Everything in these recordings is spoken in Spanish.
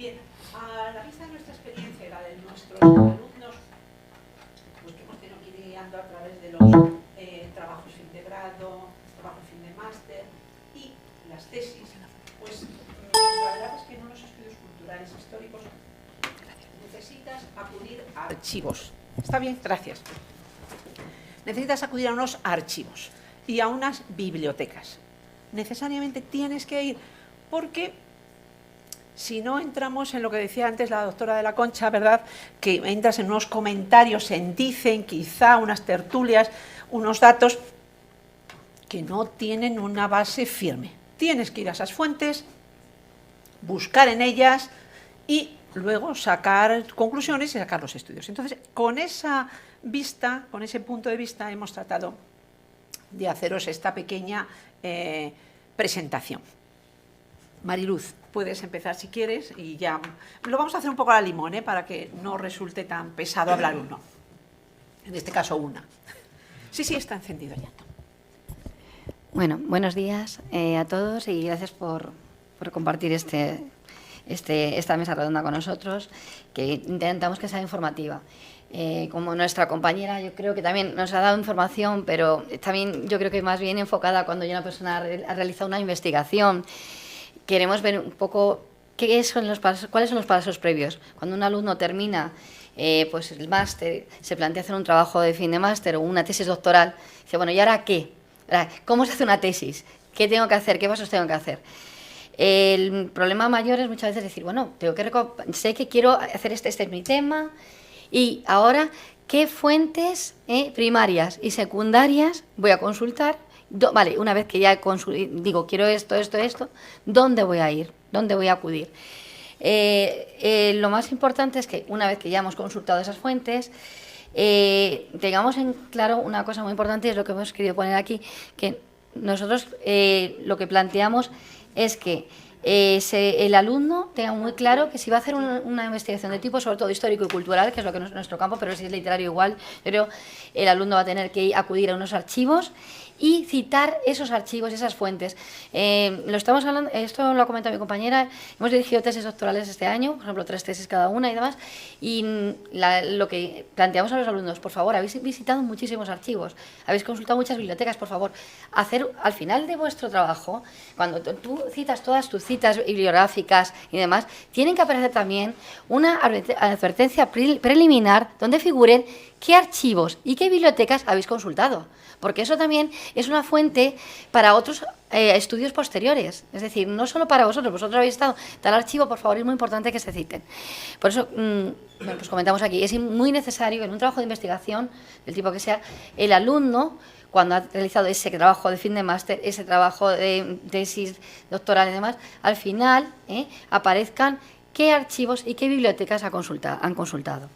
Bien, a la vista de nuestra experiencia y la de nuestros alumnos, pues que hemos tenido que ir guiando a través de los trabajos fin de grado, trabajos fin de máster y las tesis, pues la verdad es que en unos estudios culturales históricos necesitas acudir a archivos. ¿Está bien? Gracias. Necesitas acudir a unos archivos y a unas bibliotecas. Necesariamente tienes que ir porque si no entramos en lo que decía antes la doctora de la Concha, ¿verdad? Que entras en unos comentarios, en dicen, quizá unas tertulias, unos datos que no tienen una base firme. Tienes que ir a esas fuentes, buscar en ellas y luego sacar conclusiones y sacar los estudios. Entonces, con esa vista, con ese punto de vista, hemos tratado de haceros esta pequeña presentación. Mariluz, puedes empezar si quieres y ya lo vamos a hacer un poco a la limón, para que no resulte tan pesado hablar uno. En este caso, una. Sí, está encendido ya. Bueno, buenos días a todos y gracias por compartir esta mesa redonda con nosotros, que intentamos que sea informativa. Como nuestra compañera, yo creo que también nos ha dado información, pero también yo creo que más bien enfocada cuando ya una persona ha realizado una investigación. Queremos ver un poco cuáles son los pasos previos. Cuando un alumno termina pues el máster, se plantea hacer un trabajo de fin de máster o una tesis doctoral, dice, bueno, ¿y ahora qué? ¿Cómo se hace una tesis? ¿Qué tengo que hacer? ¿Qué pasos tengo que hacer? El problema mayor es muchas veces decir, bueno, sé que quiero hacer este es mi tema, y ahora, ¿qué fuentes primarias y secundarias voy a consultar? Vale, una vez que ya digo, quiero esto, ¿dónde voy a ir? ¿Dónde voy a acudir? Lo más importante es que una vez que ya hemos consultado esas fuentes, tengamos en claro una cosa muy importante, es lo que hemos querido poner aquí, que nosotros lo que planteamos es que el alumno tenga muy claro que si va a hacer una investigación de tipo, sobre todo histórico y cultural, que es lo que no es nuestro campo, pero si es literario igual, pero el alumno va a tener que acudir a unos archivos y citar esos archivos y esas fuentes. Lo estamos hablando, esto lo ha comentado mi compañera, hemos dirigido tesis doctorales este año, por ejemplo, 3 tesis cada una y demás, y lo que planteamos a los alumnos, por favor, habéis visitado muchísimos archivos, habéis consultado muchas bibliotecas, por favor, hacer al final de vuestro trabajo, cuando tú citas todas tus citas bibliográficas y demás, tienen que aparecer también una advertencia preliminar donde figuren qué archivos y qué bibliotecas habéis consultado, porque eso también es una fuente para otros estudios posteriores, es decir, no solo para vosotros habéis estado tal archivo, por favor, es muy importante que se citen. Por eso, bueno, pues comentamos aquí, es muy necesario que en un trabajo de investigación, del tipo que sea, el alumno, cuando ha realizado ese trabajo de fin de máster, ese trabajo de tesis doctoral y demás, al final aparezcan qué archivos y qué bibliotecas han consultado.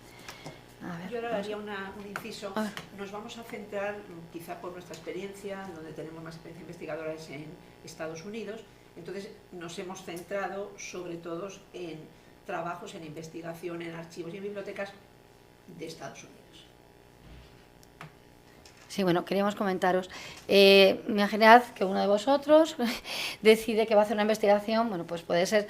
Yo ahora haría un inciso. Nos vamos a centrar, quizá por nuestra experiencia, donde tenemos más experiencia investigadora es en Estados Unidos, entonces nos hemos centrado sobre todo en trabajos, en investigación, en archivos y en bibliotecas de Estados Unidos. Sí, bueno, queríamos comentaros. Imaginad que uno de vosotros decide que va a hacer una investigación, bueno, pues puede ser,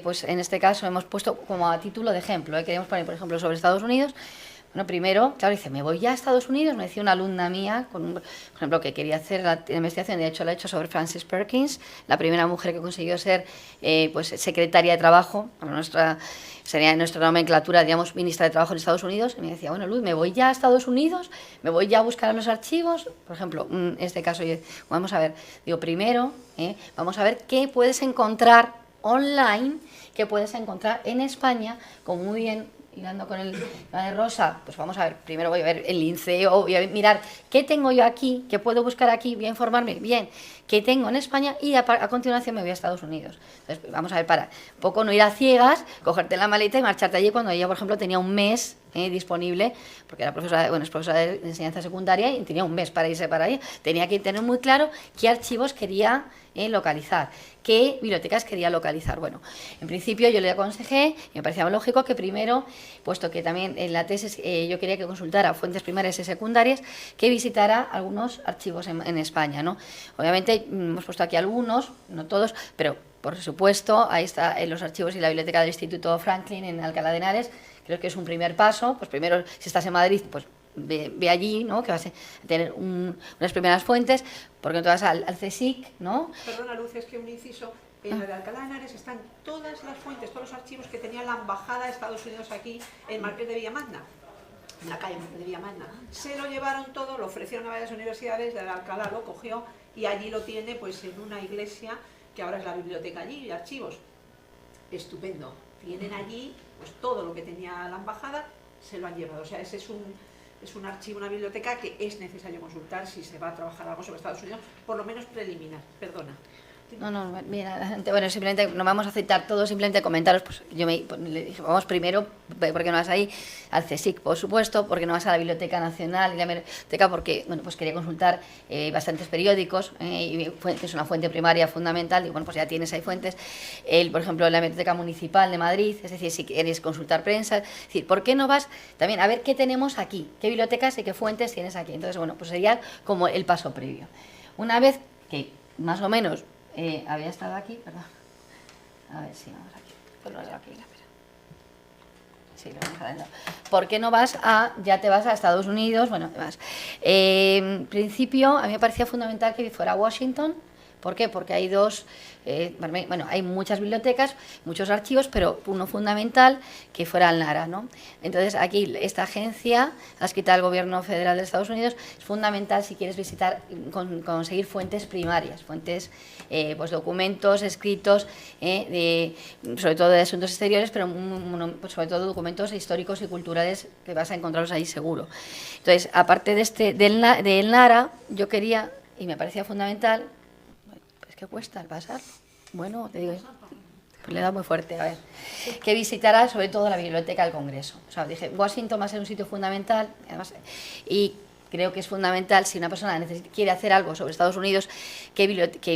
pues en este caso hemos puesto como a título de ejemplo, queríamos poner, por ejemplo, sobre Estados Unidos. Bueno, primero, claro, dice, me voy ya a Estados Unidos, me decía una alumna mía, por ejemplo, que quería hacer la investigación, de hecho la ha hecho sobre Frances Perkins, la primera mujer que consiguió ser pues secretaria de trabajo, sería en nuestra nomenclatura, digamos, ministra de Trabajo en Estados Unidos, y me decía, bueno, Luz, me voy ya a Estados Unidos, me voy ya a buscar los archivos, por ejemplo, en este caso, vamos a ver, digo, primero, vamos a ver qué puedes encontrar online, qué puedes encontrar en España, como muy bien, hilando con la de Rosa, pues vamos a ver, primero voy a ver el Linceo, voy a mirar qué tengo yo aquí, qué puedo buscar aquí, voy a informarme bien qué tengo en España y a continuación me voy a Estados Unidos. Entonces, vamos a ver, para un poco no ir a ciegas, cogerte la maleta y marcharte allí cuando ella, por ejemplo, tenía un mes disponible, porque era profesora, es profesora de enseñanza secundaria y tenía un mes para irse para allá. Tenía que tener muy claro qué archivos quería localizar, qué bibliotecas quería localizar. Bueno, en principio yo le aconsejé, y me parecía lógico que primero, puesto que también en la tesis yo quería que consultara fuentes primarias y secundarias, que visitara algunos archivos en España, ¿no? Obviamente hemos puesto aquí algunos, no todos, pero por supuesto, ahí está en los archivos y la biblioteca del Instituto Franklin en Alcalá de Henares. Creo que es un primer paso. Pues primero, si estás en Madrid, pues ve allí, ¿no? Que vas a tener unas primeras fuentes, porque no te vas al CSIC, ¿no? Perdona, Luz, es que un inciso. En la de Alcalá de Henares están todas las fuentes, todos los archivos que tenía la Embajada de Estados Unidos aquí, en Marqués de Villamagna, en la calle Marqués de Villamagna. Se lo llevaron todo, lo ofrecieron a varias universidades, de Alcalá lo cogió y allí lo tiene pues en una iglesia que ahora es la biblioteca allí, y archivos. Estupendo. Tienen allí pues todo lo que tenía la Embajada, se lo han llevado. O sea, ese es un archivo, una biblioteca que es necesario consultar si se va a trabajar algo sobre Estados Unidos, por lo menos preliminar. Perdona. No, mira, bueno, simplemente no vamos a citar todo, simplemente comentaros, pues yo le dije, vamos primero, ¿por qué no vas ahí? Al CSIC, por supuesto, porque no vas a la Biblioteca Nacional y la Biblioteca, porque, bueno, pues quería consultar bastantes periódicos, y es una fuente primaria fundamental, y bueno, pues ya tienes ahí fuentes, por ejemplo, la Biblioteca Municipal de Madrid, es decir, si quieres consultar prensa, es decir, ¿por qué no vas también a ver qué tenemos aquí? ¿Qué bibliotecas y qué fuentes tienes aquí? Entonces, bueno, pues sería como el paso previo. Una vez que, más o menos, había estado aquí, perdón. A ver si vamos aquí. Pues lo veo aquí, espera. Sí, lo vamos a ver. ¿Por qué no vas ya te vas a Estados Unidos? Bueno, te vas. En principio, a mí me parecía fundamental que fuera a Washington. ¿Por qué? Porque hay bueno, hay muchas bibliotecas, muchos archivos, pero uno fundamental que fuera el NARA, ¿no? Entonces, aquí esta agencia, adscrita al Gobierno Federal de Estados Unidos, es fundamental si quieres visitar, conseguir fuentes primarias, fuentes, pues documentos escritos, sobre todo de asuntos exteriores, pero pues sobre todo documentos históricos y culturales que vas a encontrarlos ahí seguro. Entonces, aparte de del NARA, yo quería, y me parecía fundamental, ¿qué cuesta el pasar? Bueno, te digo, pues le da muy fuerte, a ver. Que visitará sobre todo la Biblioteca del Congreso. O sea, dije, Washington va a ser un sitio fundamental, además, y creo que es fundamental, si una persona quiere hacer algo sobre Estados Unidos, que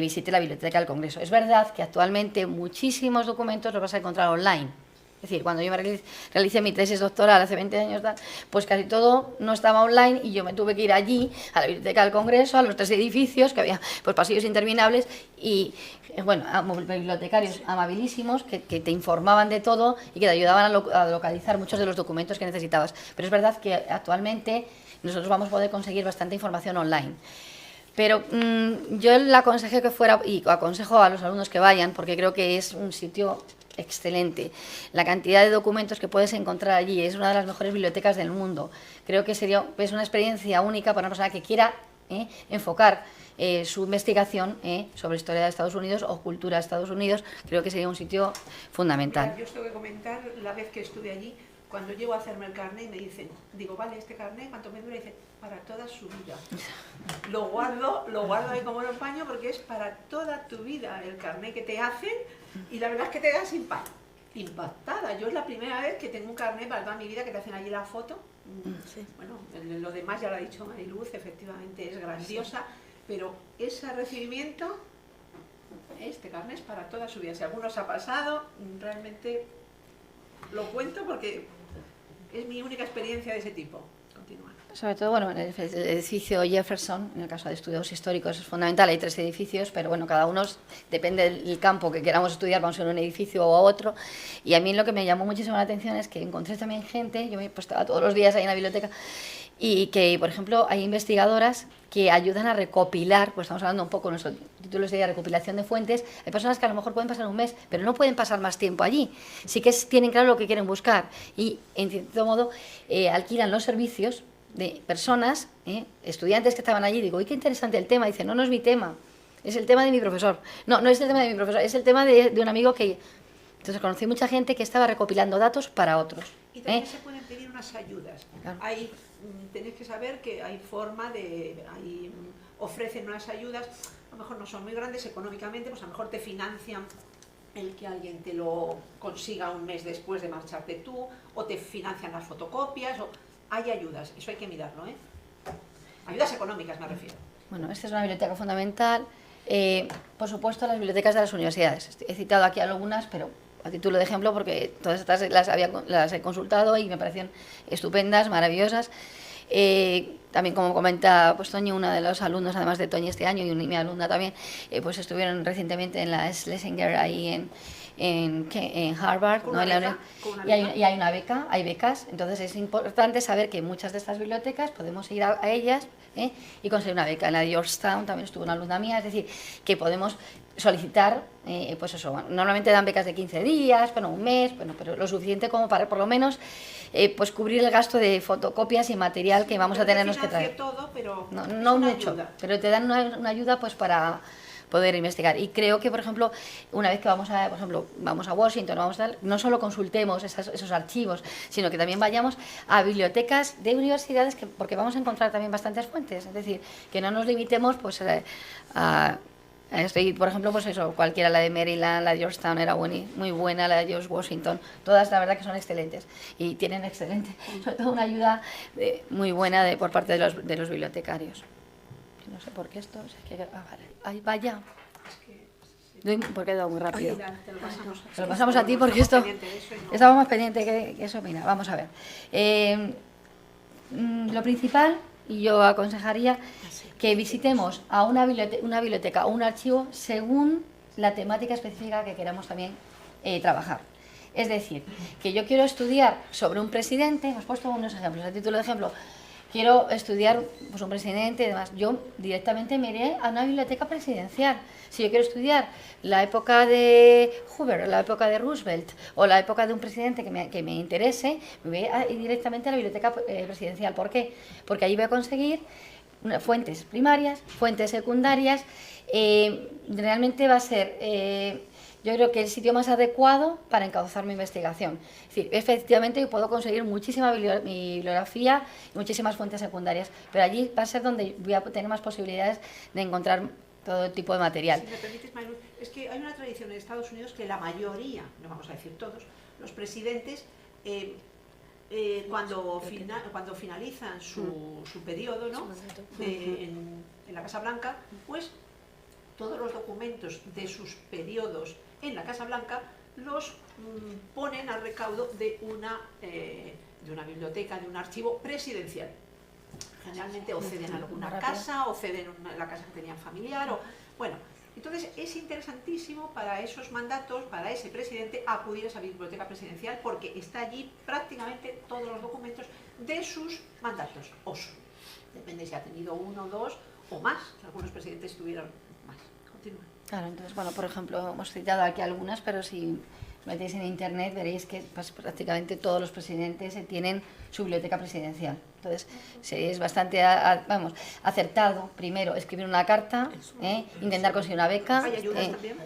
visite la Biblioteca del Congreso. Es verdad que actualmente muchísimos documentos los vas a encontrar online. Es decir, cuando yo me realicé mi tesis doctoral hace 20 años, pues casi todo no estaba online y yo me tuve que ir allí, a la Biblioteca del Congreso, a los 3 edificios, que había pues pasillos interminables y, bueno, bibliotecarios amabilísimos que te informaban de todo y que te ayudaban a localizar muchos de los documentos que necesitabas. Pero es verdad que actualmente nosotros vamos a poder conseguir bastante información online. Pero yo le aconsejé que fuera, y aconsejo a los alumnos que vayan, porque creo que es un sitio excelente. La cantidad de documentos que puedes encontrar allí es una de las mejores bibliotecas del mundo. Creo que es una experiencia única para una persona que quiera enfocar su investigación sobre historia de Estados Unidos o cultura de Estados Unidos. Creo que sería un sitio fundamental. Mira, yo os tengo que comentar, la vez que estuve allí, cuando llego a hacerme el carnet, me dicen, digo, vale, este carnet, ¿cuánto me dura? Y dicen, para toda su vida. Lo guardo ahí como lo empaño porque es para toda tu vida el carnet que te hacen y la verdad es que te das impactada. Yo es la primera vez que tengo un carnet para toda mi vida que te hacen allí la foto. Sí. Bueno, lo demás ya lo ha dicho Mariluz, efectivamente es grandiosa, pero ese recibimiento, este carnet es para toda su vida. Si alguno se ha pasado, realmente lo cuento porque es mi única experiencia de ese tipo. Continúa. Sobre todo, bueno, en el edificio Jefferson, en el caso de estudios históricos, es fundamental. Hay 3 edificios, pero bueno, cada uno depende del campo que queramos estudiar, vamos a ir a un edificio o a otro. Y a mí lo que me llamó muchísimo la atención es que encontré también gente, yo pues, estaba todos los días ahí en la biblioteca, y que, por ejemplo, hay investigadoras que ayudan a recopilar, pues estamos hablando un poco, nuestro título sería recopilación de fuentes. Hay personas que a lo mejor pueden pasar un mes, pero no pueden pasar más tiempo allí. Sí que tienen claro lo que quieren buscar y, en cierto modo, alquilan los servicios de personas, estudiantes que estaban allí. Digo, ¡uy, qué interesante el tema! Dice, no es mi tema, es el tema de mi profesor. No es el tema de mi profesor, es el tema de un amigo que... Entonces conocí mucha gente que estaba recopilando datos para otros. Y también se pueden pedir unas ayudas. Claro. Tenéis que saber que hay forma de... ofrecen unas ayudas, a lo mejor no son muy grandes económicamente, pues a lo mejor te financian el que alguien te lo consiga un mes después de marcharte tú, o te financian las fotocopias, o hay ayudas, eso hay que mirarlo, ayudas económicas me refiero. Bueno, esta es una biblioteca fundamental, por supuesto las bibliotecas de las universidades. He citado aquí algunas, pero a título de ejemplo, porque todas estas las he consultado y me parecían estupendas, maravillosas. También, como comenta pues Toñi, una de los alumnos, además de Toñi este año, y mi alumna también, pues estuvieron recientemente en la Schlesinger ahí en Harvard, ¿no? Y hay una beca, hay becas, entonces es importante saber que muchas de estas bibliotecas podemos ir a ellas y conseguir una beca. En la de Georgetown también estuvo una alumna mía, es decir, que podemos solicitar, pues eso, normalmente dan becas de 15 días, bueno, un mes, bueno, pero lo suficiente como para por lo menos pues cubrir el gasto de fotocopias y material que vamos a tenernos que traer. Todo, pero no mucho, pero te dan una ayuda pues para poder investigar. Y creo que, por ejemplo, una vez que vamos a Washington, no solo consultemos esos archivos, sino que también vayamos a bibliotecas de universidades, porque vamos a encontrar también bastantes fuentes. Es decir, que no nos limitemos pues a por ejemplo, pues eso, cualquiera, la de Maryland, la de Georgetown era muy buena, la de George Washington, todas la verdad que son excelentes y tienen sobre todo una ayuda muy buena por parte de los bibliotecarios. No sé por qué esto, vale, ahí vaya. Porque he dado muy rápido. Te lo pasamos a ti porque esto estamos más pendientes que eso. Mira, vamos a ver. Lo principal, y yo aconsejaría que visitemos a una biblioteca o un archivo según la temática específica que queramos también trabajar. Es decir, que yo quiero estudiar sobre un presidente, hemos puesto unos ejemplos, a título de ejemplo, quiero estudiar pues, un presidente y demás, yo directamente me iré a una biblioteca presidencial. Si yo quiero estudiar la época de Hoover, la época de Roosevelt o la época de un presidente que me interese, me voy a ir directamente a la biblioteca presidencial. ¿Por qué? Porque allí voy a conseguir fuentes primarias, fuentes secundarias. Realmente va a ser, yo creo que el sitio más adecuado para encauzar mi investigación. Es decir, efectivamente yo puedo conseguir muchísima bibliografía y muchísimas fuentes secundarias, pero allí va a ser donde voy a tener más posibilidades de encontrar todo tipo de material. Si me permites, Mariluz, es que hay una tradición en Estados Unidos que la mayoría, no vamos a decir todos, los presidentes cuando finalizan su periodo, ¿no? en la Casa Blanca, pues todos los documentos de sus periodos en la Casa Blanca los ponen al recaudo de una biblioteca, de un archivo presidencial. Generalmente o ceden alguna casa, o ceden la casa que tenían familiar, bueno. Entonces es interesantísimo para esos mandatos, para ese presidente, acudir a esa biblioteca presidencial porque está allí prácticamente todos los documentos de sus mandatos. Depende si ha tenido uno, dos o más. Algunos presidentes tuvieron más. Continúa. Claro, entonces, bueno, por ejemplo, hemos citado aquí algunas, pero si metéis en internet veréis que pues, prácticamente todos los presidentes tienen su biblioteca presidencial. Entonces, es bastante acertado, primero, escribir una carta, intentar conseguir una beca.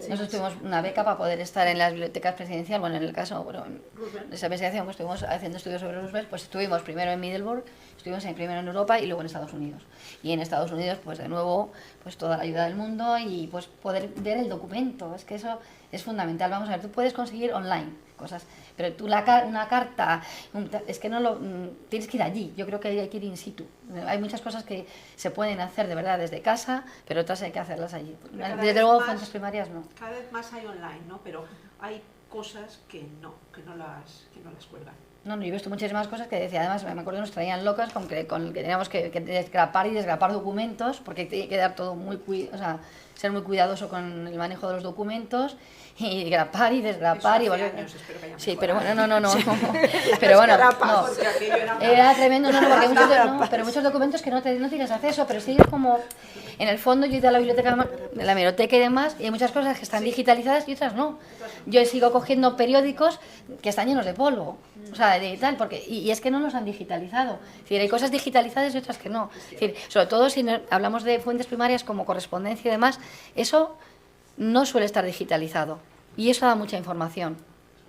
Nosotros tuvimos una beca para poder estar en las bibliotecas presidenciales. Bueno, en el caso de esa investigación que estuvimos haciendo estudios sobre Roosevelt, pues estuvimos primero en Middleburg, estuvimos primero en Europa y luego en Estados Unidos. Y en Estados Unidos, pues de nuevo, pues toda la ayuda del mundo y pues poder ver el documento. Es que eso es fundamental. Vamos a ver, tú puedes conseguir online cosas, pero tú una carta, es que no tienes que ir allí. Yo creo que hay que ir in situ. Hay muchas cosas que se pueden hacer de verdad desde casa, pero otras hay que hacerlas allí. Desde luego, fuentes primarias no. Cada vez más hay online, ¿no? Pero hay cosas que no las cuelgan. No, yo he visto muchísimas cosas que decía, además me acuerdo que nos traían locas con que teníamos que desgrapar y desgrapar documentos, porque tiene que dar todo ser muy cuidadoso con el manejo de los documentos y grapar y desgrapar. Sí, pero bueno, no. Pero bueno, no. Era tremendo, porque muchos documentos que no tienes acceso, pero sí es como, en el fondo yo he ido a la biblioteca y demás, y hay muchas cosas que están digitalizadas y otras no. Yo sigo cogiendo periódicos que están llenos de polvo, o sea, de tal, y es que no los han digitalizado. Es decir, hay cosas digitalizadas y otras que no. Es decir, sobre todo si hablamos de fuentes primarias como correspondencia y demás, eso no suele estar digitalizado y eso da mucha información.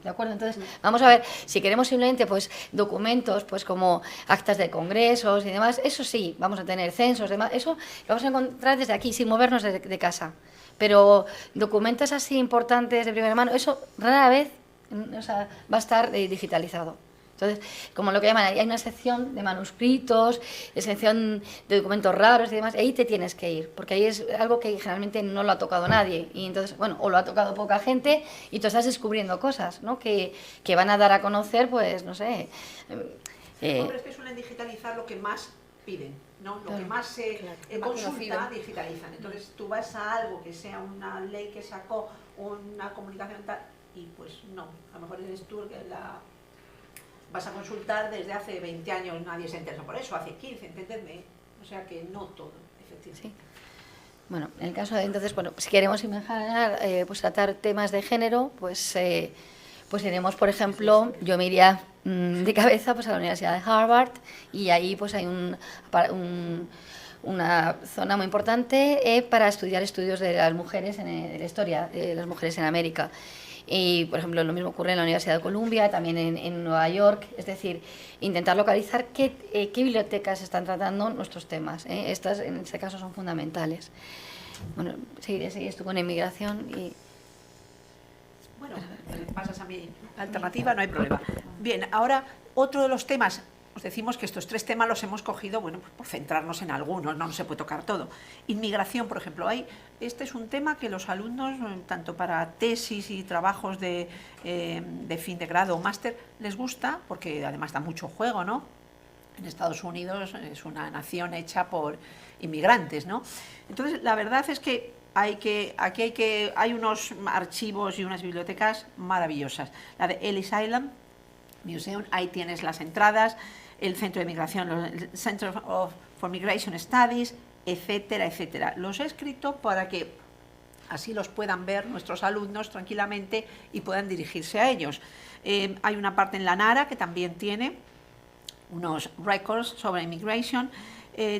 ¿De acuerdo? Entonces, vamos a ver, si queremos simplemente pues documentos pues como actas de congresos y demás, eso sí, vamos a tener censos, demás, eso lo vamos a encontrar desde aquí, sin movernos de casa. Pero documentos así importantes de primera mano, eso rara vez va a estar digitalizado. Entonces, como lo que llaman, hay una sección de manuscritos, sección de documentos raros y demás, ahí te tienes que ir, porque ahí es algo que generalmente no lo ha tocado nadie, y entonces, bueno, o lo ha tocado poca gente, y tú estás descubriendo cosas, ¿no? que van a dar a conocer, pues, no sé... Los hombres que suelen digitalizar lo que más piden, ¿no? Lo que Claro, más se claro, consulta, digitalizan. Entonces tú vas a algo que sea una ley que sacó, una comunicación tal, y pues no, a lo mejor eres tú que vas a consultar desde hace 20 años, nadie se interesa por eso, hace 15, entendedme. O sea que no todo, efectivamente. Sí. Bueno, en el caso de, entonces, bueno, si queremos imaginar, pues tratar temas de género, pues tenemos, por ejemplo, yo me iría de cabeza pues a la Universidad de Harvard, y ahí pues hay una zona muy importante para estudiar estudios de las mujeres, de la historia de las mujeres en América. Y, por ejemplo, lo mismo ocurre en la Universidad de Columbia, también en Nueva York. Es decir, intentar localizar qué bibliotecas están tratando nuestros temas. Estas, en este caso, son fundamentales. Bueno, sigues tú con inmigración y... Bueno, pasas a mi alternativa, no hay problema. Bien, ahora otro de los temas, os decimos que estos 3 temas los hemos cogido, bueno, pues por centrarnos en algunos, no se puede tocar todo. Inmigración, por ejemplo, este es un tema que los alumnos, tanto para tesis y trabajos de fin de grado o máster, les gusta, porque además da mucho juego, ¿no? En Estados Unidos es una nación hecha por inmigrantes, ¿no? Entonces, la verdad es que hay unos archivos y unas bibliotecas maravillosas. La de Ellis Island Museum, ahí tienes las entradas, el Centro de Migración, el Center for Migration Studies, etcétera, etcétera. Los he escrito para que así los puedan ver nuestros alumnos tranquilamente y puedan dirigirse a ellos. Hay una parte en la NARA que también tiene unos records sobre immigration.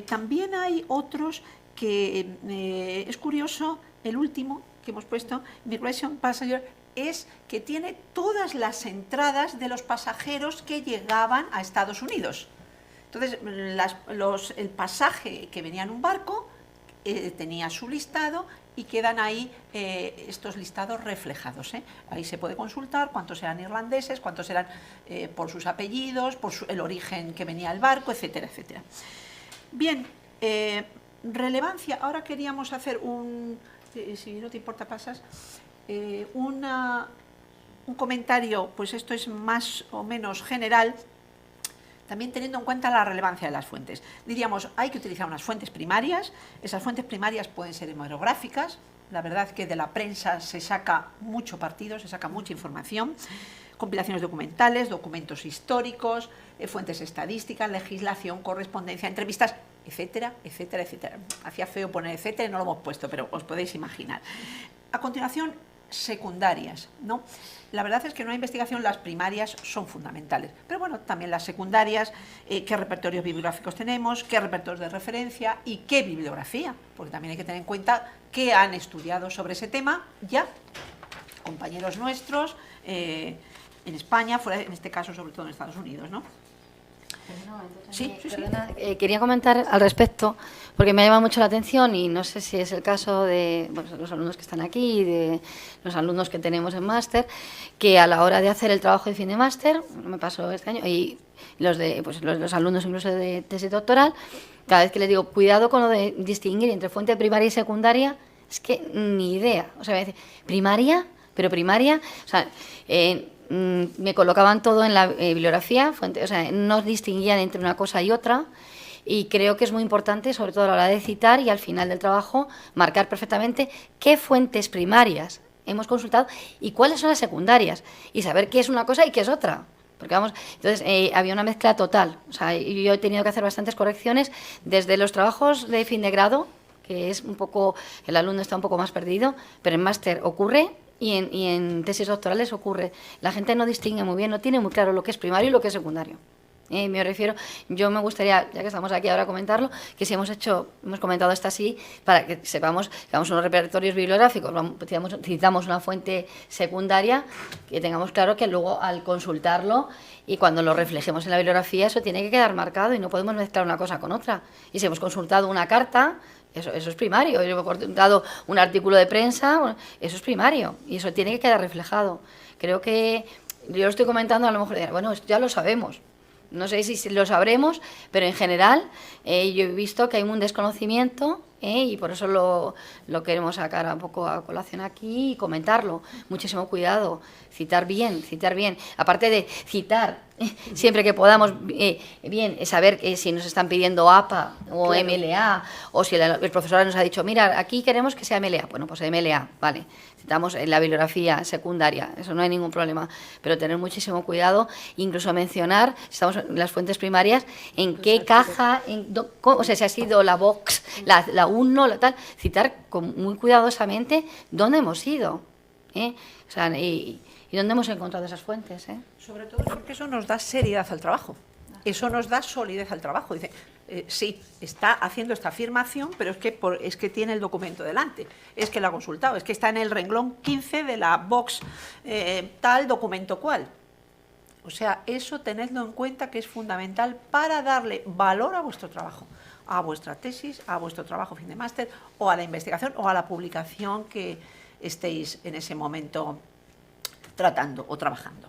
También hay otros que es curioso, el último que hemos puesto, Immigration Passenger, es que tiene todas las entradas de los pasajeros que llegaban a Estados Unidos. Entonces, el pasaje que venía en un barco tenía su listado y quedan ahí estos listados reflejados. Ahí se puede consultar cuántos eran irlandeses, cuántos eran por sus apellidos, por el origen que venía el barco, etcétera, etcétera. Bien, relevancia. Ahora queríamos hacer si no te importa pasas, un comentario, pues esto es más o menos general, también teniendo en cuenta la relevancia de las fuentes. Diríamos, hay que utilizar unas fuentes primarias. Esas fuentes primarias pueden ser hemerográficas. La verdad es que de la prensa se saca mucho partido, se saca mucha información. Compilaciones documentales, documentos históricos, fuentes estadísticas, legislación, correspondencia, entrevistas, etcétera, etcétera, etcétera. Hacía feo poner etcétera y no lo hemos puesto, pero os podéis imaginar. A continuación, secundarias, ¿no? La verdad es que en una investigación las primarias son fundamentales, pero bueno, también las secundarias, qué repertorios bibliográficos tenemos, qué repertorios de referencia y qué bibliografía, porque también hay que tener en cuenta qué han estudiado sobre ese tema ya compañeros nuestros en España, fuera, en este caso sobre todo en Estados Unidos, ¿no? Sí. Quería comentar al respecto, porque me ha llamado mucho la atención y no sé si es el caso de los alumnos que están aquí y de los alumnos que tenemos en máster, que a la hora de hacer el trabajo de fin de máster, me pasó este año, y los alumnos incluso de tesis doctoral, cada vez que les digo, cuidado con lo de distinguir entre fuente primaria y secundaria, es que ni idea. O sea, me dice, ¿primaria? Pero primaria, o sea, me colocaban todo en la bibliografía, o sea, no distinguían entre una cosa y otra, y creo que es muy importante, sobre todo a la hora de citar y al final del trabajo, marcar perfectamente qué fuentes primarias hemos consultado y cuáles son las secundarias, y saber qué es una cosa y qué es otra. Porque vamos, entonces había una mezcla total. O sea, yo he tenido que hacer bastantes correcciones desde los trabajos de fin de grado, que es un poco, el alumno está un poco más perdido, pero en máster ocurre. Y en tesis doctorales ocurre. La gente no distingue muy bien, no tiene muy claro lo que es primario y lo que es secundario. Me refiero, yo me gustaría, ya que estamos aquí ahora, comentarlo, que si hemos comentado esto así, para que sepamos que vamos a unos repertorios bibliográficos, citamos una fuente secundaria, que tengamos claro que luego al consultarlo y cuando lo reflejemos en la bibliografía, eso tiene que quedar marcado y no podemos mezclar una cosa con otra. Y si hemos consultado una carta, eso es primario. Yo he consultado un artículo de prensa, eso es primario y eso tiene que quedar reflejado. Creo que yo lo estoy comentando, a lo mejor, bueno, ya lo sabemos. No sé si lo sabremos, pero en general yo he visto que hay un desconocimiento y por eso lo queremos sacar un poco a colación aquí y comentarlo. Muchísimo cuidado, citar bien. Aparte de citar siempre que podamos, bien, saber si nos están pidiendo APA o claro. MLA, o si el profesor nos ha dicho, mira, aquí queremos que sea MLA, bueno, pues MLA, vale. Necesitamos la bibliografía secundaria, eso no hay ningún problema, pero tener muchísimo cuidado, incluso mencionar, si estamos en las fuentes primarias, en qué caja, o sea, si ha sido la box, la 1, la tal, citar muy cuidadosamente dónde hemos ido, o sea, y dónde hemos encontrado esas fuentes. Sobre todo porque eso nos da seriedad al trabajo, eso nos da solidez al trabajo. Dice, sí, está haciendo esta afirmación, pero es que tiene el documento delante, es que lo ha consultado, es que está en el renglón 15 de la box tal documento cual. O sea, eso tenedlo en cuenta, que es fundamental para darle valor a vuestro trabajo, a vuestra tesis, a vuestro trabajo fin de máster, o a la investigación o a la publicación que estéis en ese momento tratando o trabajando.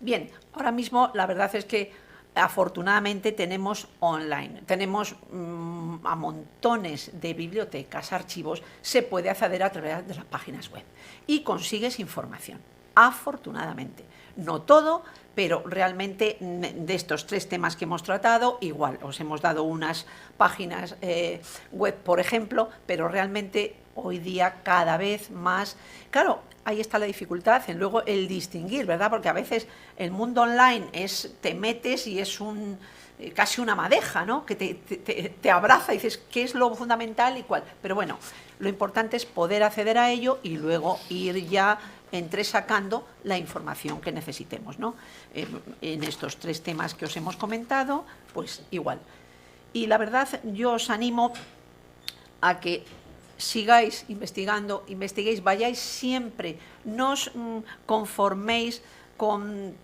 Bien, ahora mismo la verdad es que afortunadamente tenemos online, tenemos a montones de bibliotecas, archivos, se puede acceder a través de las páginas web y consigues información, afortunadamente. No todo, pero realmente de estos 3 temas que hemos tratado, igual, os hemos dado unas páginas web, por ejemplo, pero realmente hoy día cada vez más, claro, ahí está la dificultad en luego el distinguir, ¿verdad? Porque a veces el mundo online te metes y es casi una madeja, ¿no? Que te abraza y dices qué es lo fundamental y cuál. Pero bueno, lo importante es poder acceder a ello y luego ir ya entresacando la información que necesitemos, ¿no? En estos 3 temas que os hemos comentado, pues igual. Y la verdad, yo os animo a que sigáis investigando, investiguéis, vayáis siempre, no os conforméis con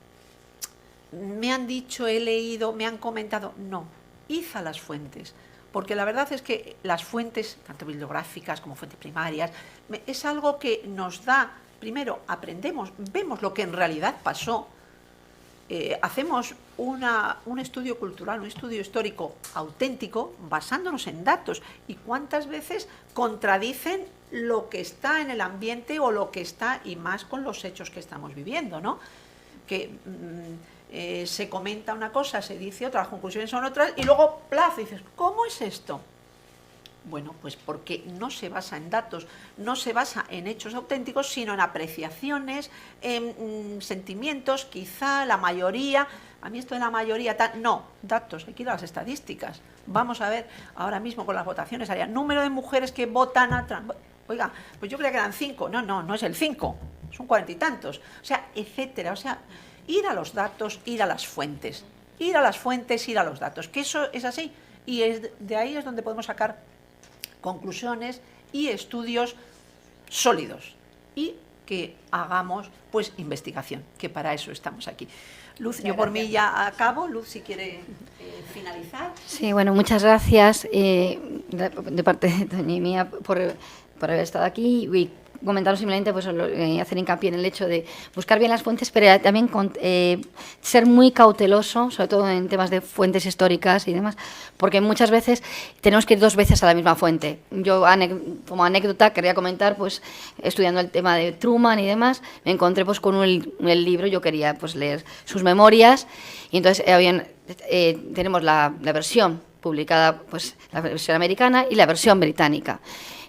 me han dicho, he leído, me han comentado, no, id a las fuentes, porque la verdad es que las fuentes, tanto bibliográficas como fuentes primarias, es algo que nos da, primero aprendemos, vemos lo que en realidad pasó, hacemos un estudio cultural, un estudio histórico auténtico basándonos en datos, y cuántas veces contradicen lo que está en el ambiente o lo que está, y más con los hechos que estamos viviendo, ¿no? Que se comenta una cosa, se dice otra, las conclusiones son otras, y luego plazo, y dices, ¿cómo es esto? Bueno, pues porque no se basa en datos, no se basa en hechos auténticos, sino en apreciaciones, en sentimientos, quizá la mayoría, a mí esto de la mayoría, no, datos, hay que ir a las estadísticas. Vamos a ver, ahora mismo con las votaciones, haría número de mujeres que votan a Trump. Oiga, pues yo creía que eran 5, no es el 5, son 40 y tantos, o sea, etcétera, o sea, ir a los datos, ir a las fuentes, ir a los datos, que eso es así, y de ahí es donde podemos sacar conclusiones y estudios sólidos, y que hagamos pues investigación, que para eso estamos aquí. Luz, yo por mí ya acabo. Luz, si quiere finalizar. Sí, bueno, muchas gracias de parte de Toñi y mía por haber estado aquí, y comentaros simplemente, pues hacer hincapié en el hecho de buscar bien las fuentes, pero también ser muy cauteloso, sobre todo en temas de fuentes históricas y demás, porque muchas veces tenemos que ir 2 veces a la misma fuente. Yo, como anécdota, quería comentar, pues estudiando el tema de Truman y demás, me encontré pues con el libro, yo quería pues leer sus memorias, y entonces tenemos la versión publicada, pues la versión americana y la versión británica.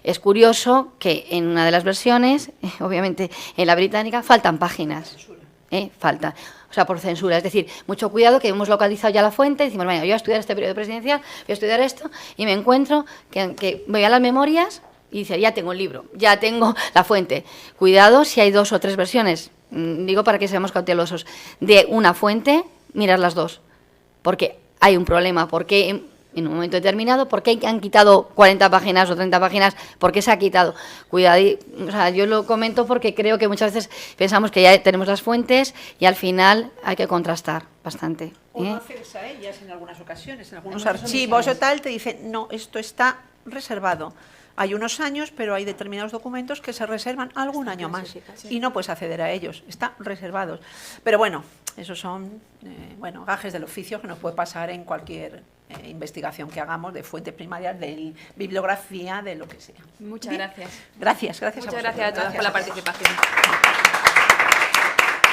Es curioso que en una de las versiones, obviamente en la británica, faltan páginas. Falta, o sea, por censura. Es decir, mucho cuidado, que hemos localizado ya la fuente, decimos, bueno, yo voy a estudiar este periodo presidencial, voy a estudiar esto, y me encuentro que voy a las memorias y dice, ya tengo el libro, ya tengo la fuente. Cuidado si hay 2 o 3 versiones, digo para que seamos cautelosos, de una fuente, mirar las 2, porque hay un problema, porque en un momento determinado, ¿por qué han quitado 40 páginas o 30 páginas? ¿Por qué se ha quitado? Cuidado, o sea, yo lo comento porque creo que muchas veces pensamos que ya tenemos las fuentes y al final hay que contrastar bastante. O no accederse a ellas en algunas ocasiones, en algunos archivos o tal, te dicen, no, esto está reservado. Hay unos años, pero hay determinados documentos que se reservan algún año más y no puedes acceder a ellos, están reservados. Pero bueno, esos son gajes del oficio que nos puede pasar en cualquier investigación que hagamos de fuentes primarias, de bibliografía, de lo que sea. Muchas gracias. Gracias Muchas gracias a todos por la participación.